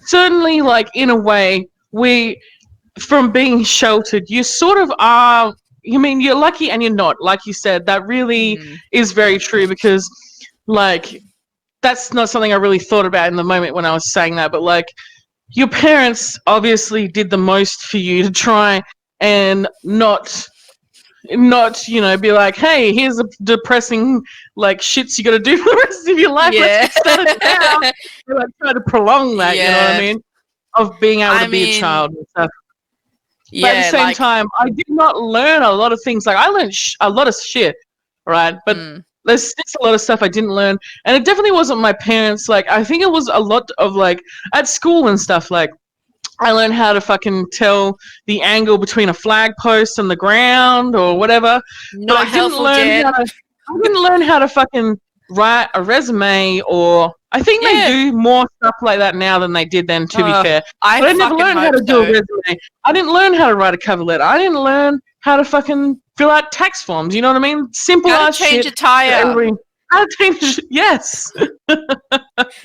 certainly, like, in a way, from being sheltered, you sort of are, you're lucky and you're not. Like you said, that really is very true, because, like, that's not something I really thought about in the moment when I was saying that, but, like, your parents obviously did the most for you to try and not, be like, hey, here's a depressing, like, shits you got to do for the rest of your life. Let's get started now. They, like, try to prolong that, you know what I mean? Of being able to be a child and stuff. But at the same time, I did not learn a lot of things. Like, I learned a lot of shit, right? But there's just a lot of stuff I didn't learn. And it definitely wasn't my parents. Like, I think it was a lot of, like, at school and stuff, like, I learned how to fucking tell the angle between a flag post and the ground or whatever. Not but I didn't learn how to fucking write a resume, or I think they do more stuff like that now than they did then, to be fair. But I never learned how to do a resume. I didn't learn how to write a cover letter. I didn't learn how to fucking fill out tax forms. You know what I mean? Simple ass shit. How to change a tire. How to change, yes.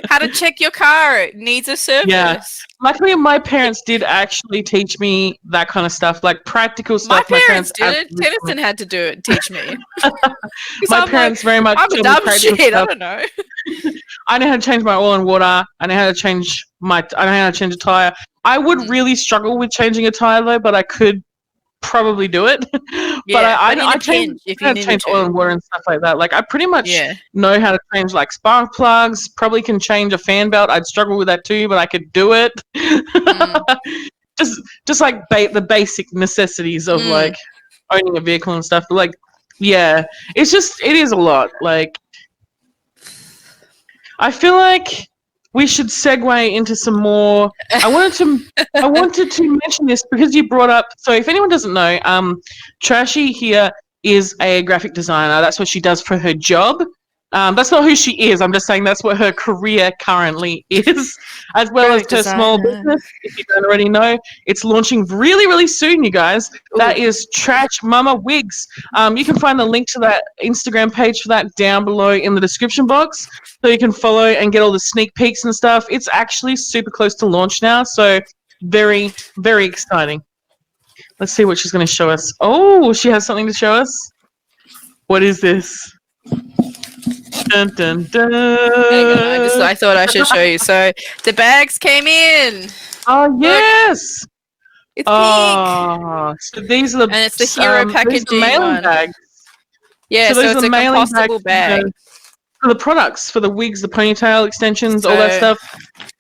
How to check your car. It needs a service. Yeah. Luckily, my parents did actually teach me that kind of stuff, like practical stuff. My parents did it. Tennyson had to do it, teach me. My parents very much. I'm a dumb shit. Stuff. I don't know. I know how to change my oil and water. I know how to change a tire. I would really struggle with changing a tire though, but I could probably do it. But I change oil and water and stuff like that. Like, I pretty much know how to change, like, spark plugs. Probably can change a fan belt. I'd struggle with that too, but I could do it. just like the basic necessities of like owning a vehicle and stuff. But, like, it is a lot. Like, I feel like we should segue into some more. I wanted to mention this because you brought up. So if anyone doesn't know, Trashy here is a graphic designer. That's what she does for her job. That's not who she is. I'm just saying that's what her career currently is, as well as her small business. If you don't already know, it's launching really, really soon, you guys. That is Trash Mama Wigs. You can find the link to that Instagram page for that down below in the description box, so you can follow and get all the sneak peeks and stuff. It's actually super close to launch now, so very, very exciting. Let's see what she's going to show us. Oh, she has something to show us. What is this? Dun, dun, Hang on, dun. I thought I should show you. So the bags came in. Oh Look, yes. it's pink, Oh, so these are and it's the Hero the packaging mailing one. bags. Yeah, So so those are it's the a mailing bags compostable bag. for the products, for the wigs, the ponytail extensions, all that So stuff.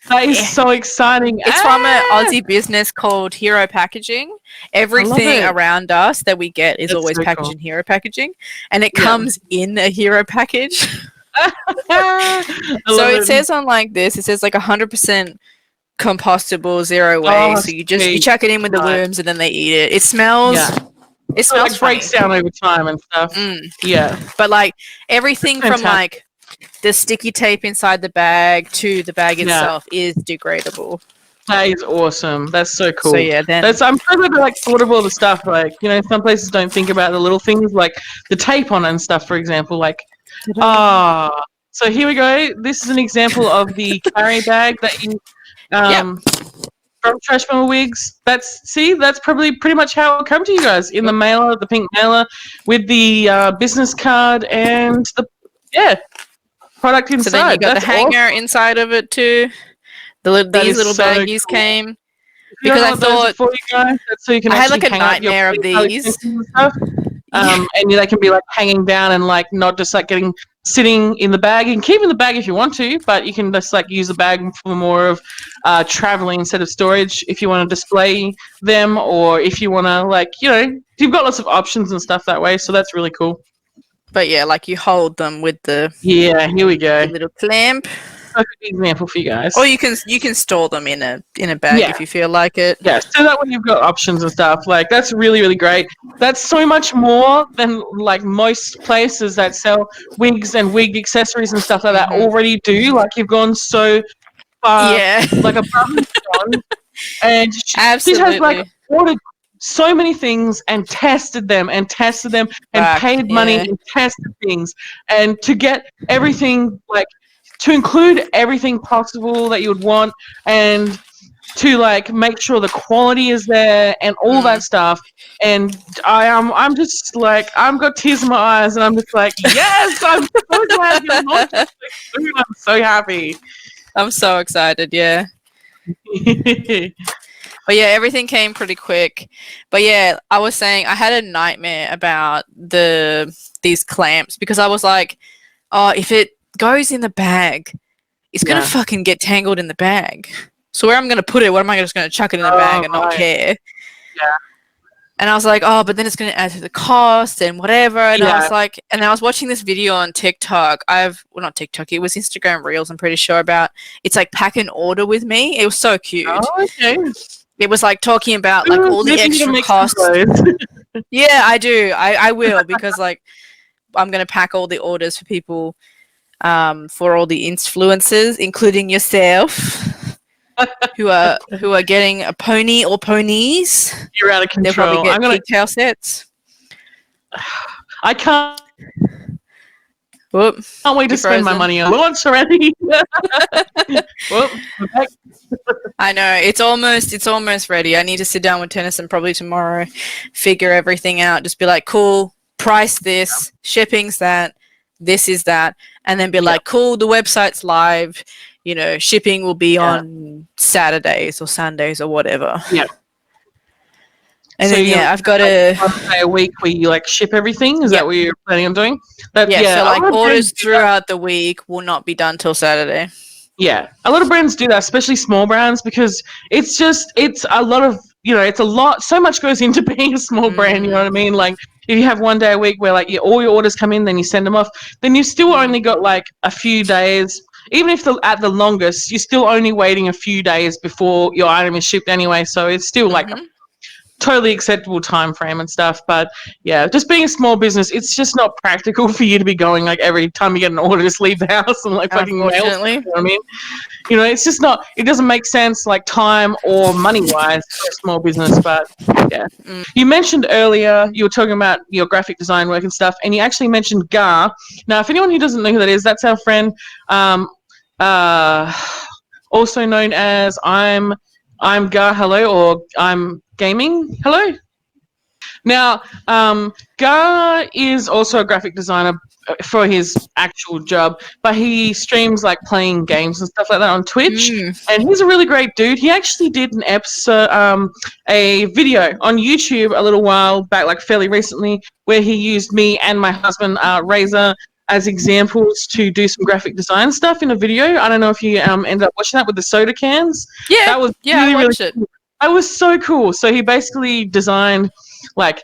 That is yeah. so exciting. It's from an Aussie business called Hero Packaging. I love Everything it. around us that we get is That's always so cool. packaged in Hero Packaging, and it Yeah. comes in a Hero package. I So love it it. says on like this, it says like 100% compostable, zero Oh, waste. So you sweet. chuck it in with the Right. worms, and then they eat it. It smells. Yeah. It So it smells like breaks funny. down over time and stuff. Mm. Yeah. But like everything from Fantastic. like the sticky tape inside the bag to the bag Yeah. itself is degradable. That is awesome. That's so cool. So yeah, then I'm sure they're like thought of all the stuff. Like, some places don't think about the little things like the tape on it and stuff, for example. Like, so here we go. This is an example of the carry bag that you yep. from Trash Mama Wigs. That's probably pretty much how it'll come to you guys in the mailer, the pink mailer, with the business card and the product inside. So then you got that's the hanger awesome. inside of it too. These little so baggies cool. came You because know I what those are thought for, you guys? That's so you can I had actually like a hang up your nightmare of ponytail these. extensions and stuff. Yeah. And they can be like hanging down and like not just like sitting in the bag. You can keep in the bag if you want to, but you can just like use the bag for more of traveling instead of storage if you want to display them, or if you want to you've got lots of options and stuff that way. So that's really cool. But yeah, like you hold them with the Here we go. little clamp. Perfect example for you guys. Or you can store them in a bag if you feel like it. Yeah, so that way you've got options and stuff. Like, that's really, really great. That's so much more than like most places that sell wigs and wig accessories and stuff like that already do. Like, you've gone so far, like above and beyond. And she has like ordered so many things and tested them and paid money and tested things, and to get everything like to include everything possible that you would want, and to like make sure the quality is there and all that stuff. And I'm just like, I've got tears in my eyes, and I'm just like, yes, I'm so glad you're not. I'm so happy. I'm so excited, yeah. But yeah, everything came pretty quick. But yeah, I was saying I had a nightmare about these clamps, because I was like, oh, if it goes in the bag, it's gonna fucking get tangled in the bag. So where I'm gonna put it? What am I just gonna chuck it in the bag and not care? Yeah. And I was like, oh, but then it's gonna add to the cost and whatever. And I was like, and I was watching this video on TikTok. Not TikTok. It was Instagram Reels. I'm pretty sure about. It's like pack an order with me. It was so cute. Oh, okay. It was like talking about like all the extra costs. Yeah, I do. I will, because like I'm gonna pack all the orders for people, for all the influencers, including yourself. who are getting a pony or ponies. You're out of control. They'll probably get pigtail sets. I can't. Whoop. Can't wait to spend my money on launch already. Whoop. I know, it's almost ready. I need to sit down with Tennyson probably tomorrow, figure everything out. Just be like, cool, price this, shipping's that, this is that, and then be like, cool, the website's live. Shipping will be on Saturdays or Sundays or whatever. Yeah. And so then, I've got one day a week where you like ship everything. Is that what you're planning on doing? So like orders throughout the week will not be done till Saturday. Yeah, a lot of brands do that, especially small brands, because it's a lot of, so much goes into being a small brand, you know what I mean? Like, if you have one day a week where like all your orders come in, then you send them off, then you've still only got like a few days. Even if at the longest, you're still only waiting a few days before your item is shipped anyway. So it's still like a totally acceptable time frame and stuff. But yeah, just being a small business, it's just not practical for you to be going like every time you get an order, just leave the house and like fucking mail. You know what I mean? It's just not. It doesn't make sense, like time or money wise, for a small business. But yeah, you mentioned earlier you were talking about your graphic design work and stuff, and you actually mentioned Gar. Now, if anyone who doesn't know who that is, that's our friend, also known as I'm Gar. Hello, or I'm Gaming. Hello. Now, Gar is also a graphic designer, for his actual job, but he streams like playing games and stuff like that on Twitch. And he's a really great dude. He actually did an episode, a video on YouTube a little while back, like fairly recently, where he used me and my husband, Razor, as examples to do some graphic design stuff in a video. I don't know if you ended up watching that with the soda cans. Yeah, that was yeah, really, I watched really it. cool. That was so cool. So he basically designed like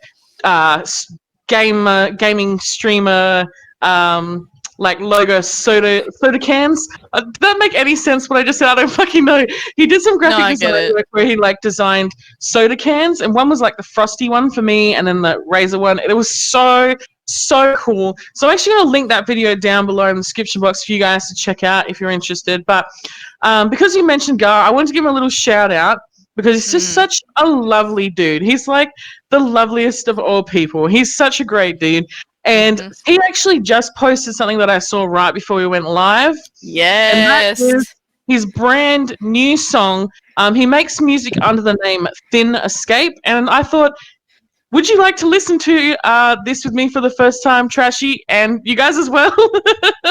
gaming streamer like logo soda cans. Did that make any sense? What I just said, I don't fucking know. He did some graphic design work where he like designed soda cans, and one was like the frosty one for me, and then the razor one. It was so cool. So I'm actually going to link that video down below in the description box for you guys to check out if you're interested. But because you mentioned Gar, I wanted to give him a little shout out because he's just such a lovely dude. He's like the loveliest of all people. He's such a great dude. And he actually just posted something that I saw right before we went live. Yes. And that is his brand new song. He makes music under the name Thin Escape. And I thought, would you like to listen to this with me for the first time, Trashy, and you guys as well?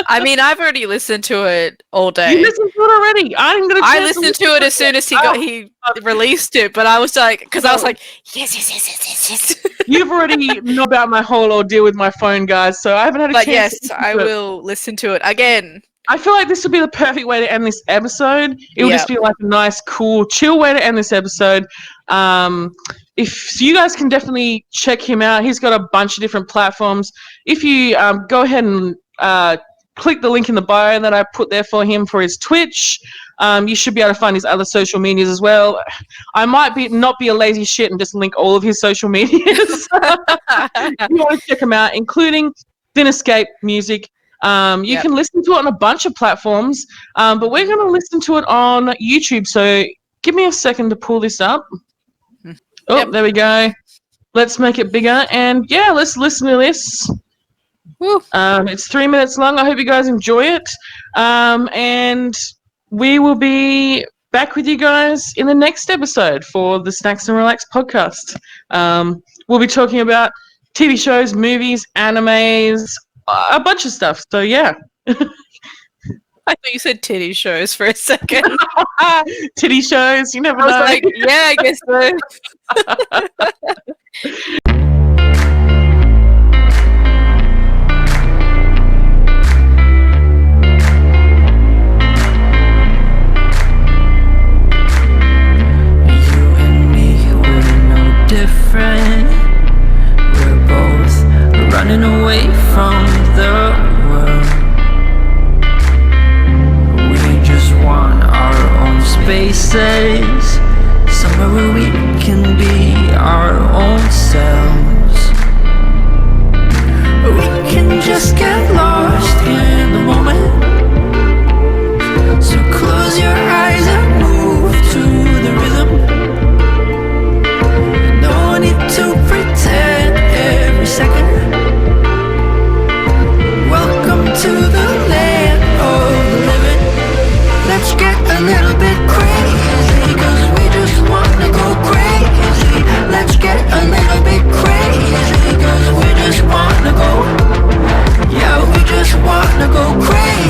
I mean, I've already listened to it all day. You listened to it already? I listened to it as soon as he released it, but I was like, because I was like, yes. You've already know about my whole ordeal with my phone, guys, so I haven't had a chance. But yes, I will listen to it again. I feel like this would be the perfect way to end this episode. It would just be like a nice, cool, chill way to end this episode. If you guys can definitely check him out, he's got a bunch of different platforms. If you go ahead and click the link in the bio that I put there for him for his Twitch, you should be able to find his other social medias as well. I might not be a lazy shit and just link all of his social medias. You want to check him out, including Thin Escape Music. You can listen to it on a bunch of platforms, but we're going to listen to it on YouTube. So give me a second to pull this up. Oh, there we go. Let's make it bigger. And yeah, let's listen to this. Woo. It's 3 minutes long. I hope you guys enjoy it. And we will be back with you guys in the next episode for the Snacks and Relax podcast. We'll be talking about TV shows, movies, animes, a bunch of stuff. So yeah. I thought you said titty shows for a second. Titty shows, you never know. I was like, yeah, I guess so. You and me, we're no different. We're both running away from the world. We just want our own spaces, somewhere where we can be our own selves. We can just get lost in the moment. So close your eyes and move to the rhythm. No need to pretend every second. Welcome to the land of the living. Let's get a little bit crazy, cause we just wanna go crazy. Let's get a little bit crazy, cause we just wanna go. Yeah, we just wanna go crazy.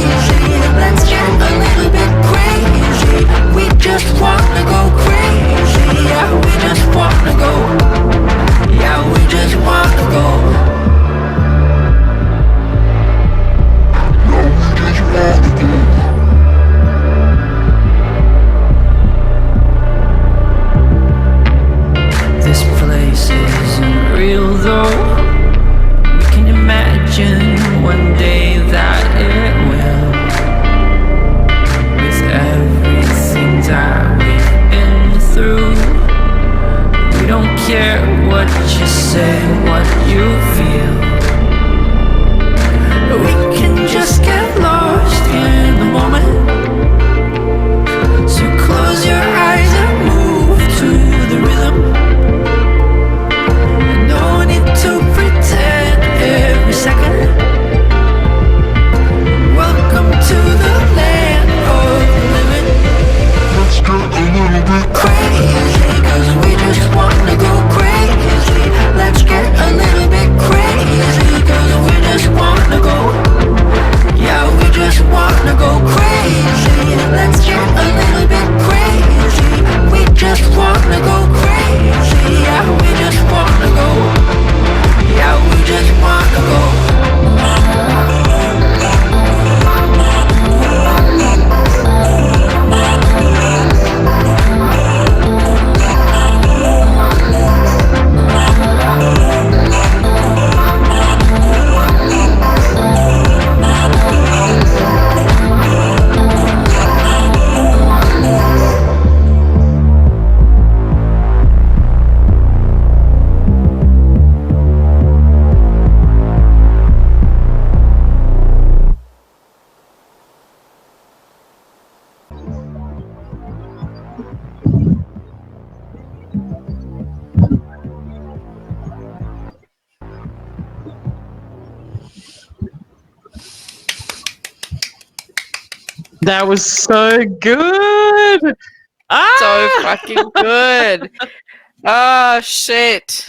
That was so good. So fucking good. Oh shit.